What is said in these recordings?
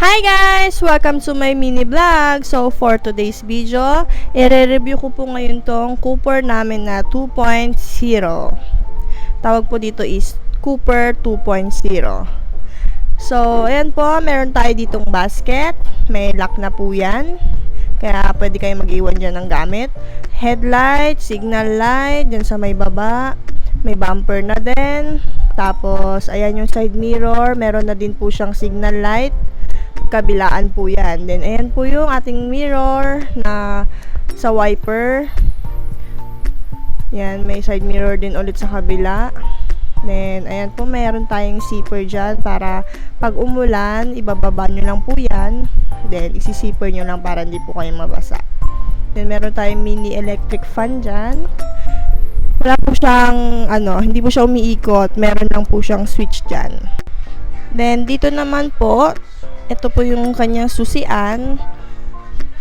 Hi guys! Welcome to my mini vlog. So for today's video, i-review ko po ngayon tong Cooper namin na 2.0. Tawag po dito is Cooper 2.0. So ayan po, meron tayo ditong basket. May lock na po yan. Kaya pwede kayo mag-iwan dyan ng gamit. Headlight, signal light, dyan sa may baba. May bumper na din. Tapos ayan yung side mirror. Meron na din po siyang signal light. Kabilaan po yan. Then, ayan po yung ating mirror na sa wiper. Yan, may side mirror din ulit sa kabila. Then, ayan po, mayroon tayong zipper dyan para pag umulan, ibababa nyo lang po yan. Then, isisipper nyo lang para hindi po kayo mabasa. Then, meron tayong mini electric fan dyan. Wala po siyang, hindi po siya umiikot. Meron lang po siyang switch dyan. Then, dito naman po, ito po yung kanyang susian.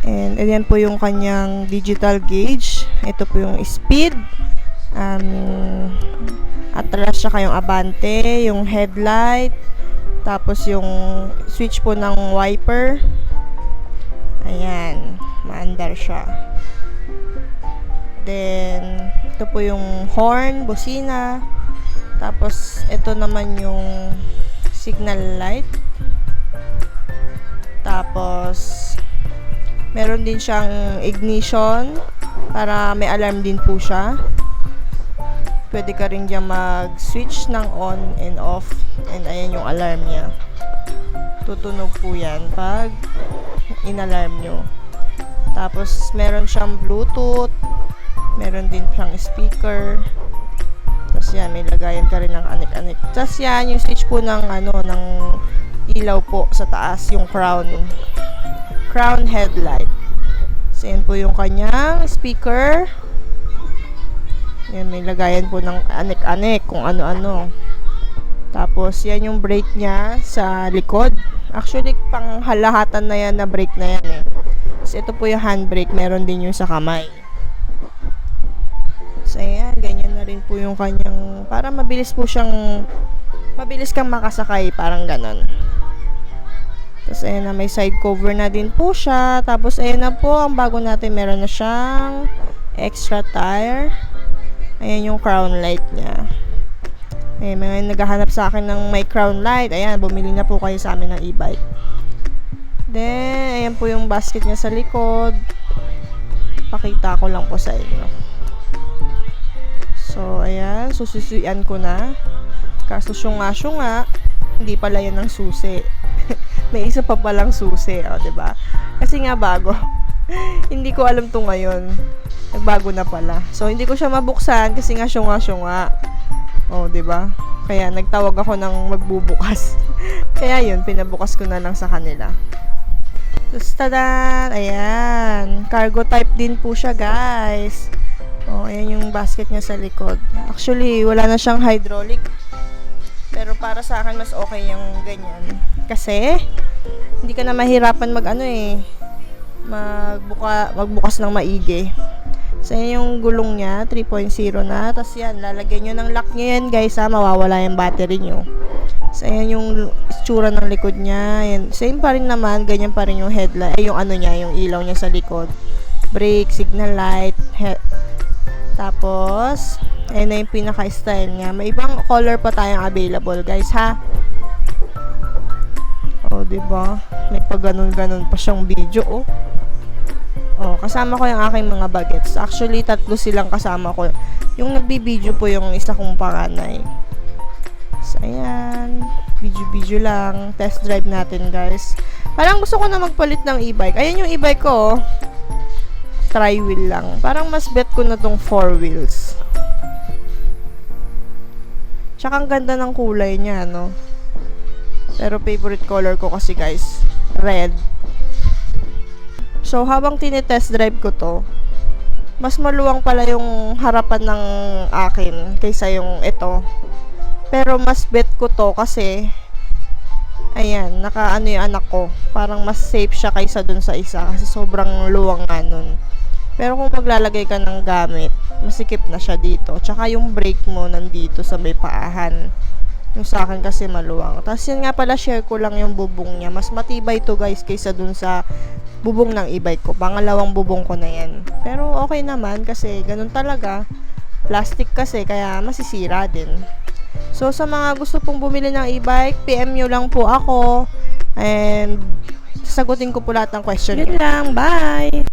And ayan po yung kanyang digital gauge. Ito po yung speed. Atras siya kayong abante. Yung headlight. Tapos yung switch po ng wiper. Ayan. Maandar siya. Then, ito po yung horn, busina. Tapos, ito naman yung signal light. Tapos, meron din siyang ignition para may alarm din po siya. Pwede ka rin dyan mag-switch ng on and off. And ayan yung alarm niya. Tutunog po yan pag in-alarm nyo. Ng meron siyang Bluetooth. Meron din siyang speaker. Tapos yan, may lagayan ka rin ng anik-anik. Tapos yan, yung switch po ng ng ilaw po sa taas, yung crown headlight. So, yan po yung kanyang speaker. Yan, may lagayan po ng anik-anik kung ano-ano. Tapos, yan yung brake niya sa likod. Actually, pang halahatan na yan na brake na yan eh. So, ito po yung handbrake. Meron din yung sa kamay. So, ayan, ganyan na rin po yung kanyang, para mabilis kang makasakay, parang ganon. Tapos, ayan na, may side cover na din po siya. Tapos, ayan na po, ang bago natin, meron na siyang extra tire. Ayan yung crown light niya. Ayan, may naghahanap sa akin ng may crown light. Ayan, bumili na po kayo sa amin ng e-bike. Then, ayan po yung basket niya sa likod. Pakita ko lang po sa inyo. So, ayan, susisuyan ko na. Kaso, syunga, hindi pala yan ng susi. May isa pa palang susi, diba? Kasi nga bago. Hindi ko alam to ngayon. Nagbago na pala. So, hindi ko siya mabuksan kasi nga syunga. Diba? Kaya, nagtawag ako ng magbubukas. Kaya yun, pinabukas ko na lang sa kanila. Tapos, tadan! Ayan. Cargo type din po siya, guys. Ayan yung basket niya sa likod. Actually, wala na siyang hydraulic. Pero para sa akin, mas okay yung ganyan. Kasi, hindi ka na mahirapan magbukas ng maigi. So, yan yung gulong niya, 3.0 na. Tapos yan, lalagyan nyo ng lock nyo yan, guys, mawawala yung battery nyo. So, ayan yung itsura ng likod niya. Yan. Same pa rin naman, ganyan pa rin yung headlight. Yung yung ilaw niya sa likod. Brake, signal light, tapos, ayan na yung pinaka-style niya. May ibang color pa tayong available, guys, ha? Diba? May pag ganun-ganun pa siyang video, kasama ko yung aking mga bagets. Actually, 3 silang kasama ko. Yung nagbibideo po yung isa kong panganay. So, ayan. Video lang. Test drive natin, guys. Parang gusto ko na magpalit ng e-bike. Ayan yung e-bike ko, tri-wheel lang. Parang mas bet ko na tong 4 wheels. Tsaka ang ganda ng kulay niya, no? Pero favorite color ko kasi, guys, red. So, habang tinitest drive ko to, mas maluwang pala yung harapan ng akin kaysa yung ito. Pero mas bet ko to kasi, ayan, yung anak ko. Parang mas safe siya kaysa dun sa isa kasi sobrang luwang nga nun. Pero kung maglalagay ka ng gamit, masikip na siya dito. Tsaka yung brake mo nandito sa may paahan. Yung sa akin kasi maluwang. Tapos yan nga pala, share ko lang yung bubong niya. Mas matibay to guys kaysa dun sa bubong ng e-bike ko. Pangalawang bubong ko na yan. Pero okay naman kasi ganun talaga. Plastic kasi kaya masisira din. So sa mga gusto pong bumili ng e-bike, PM nyo lang po ako. And sasagutin ko po lahat ng question nyo. Yun lang. Bye!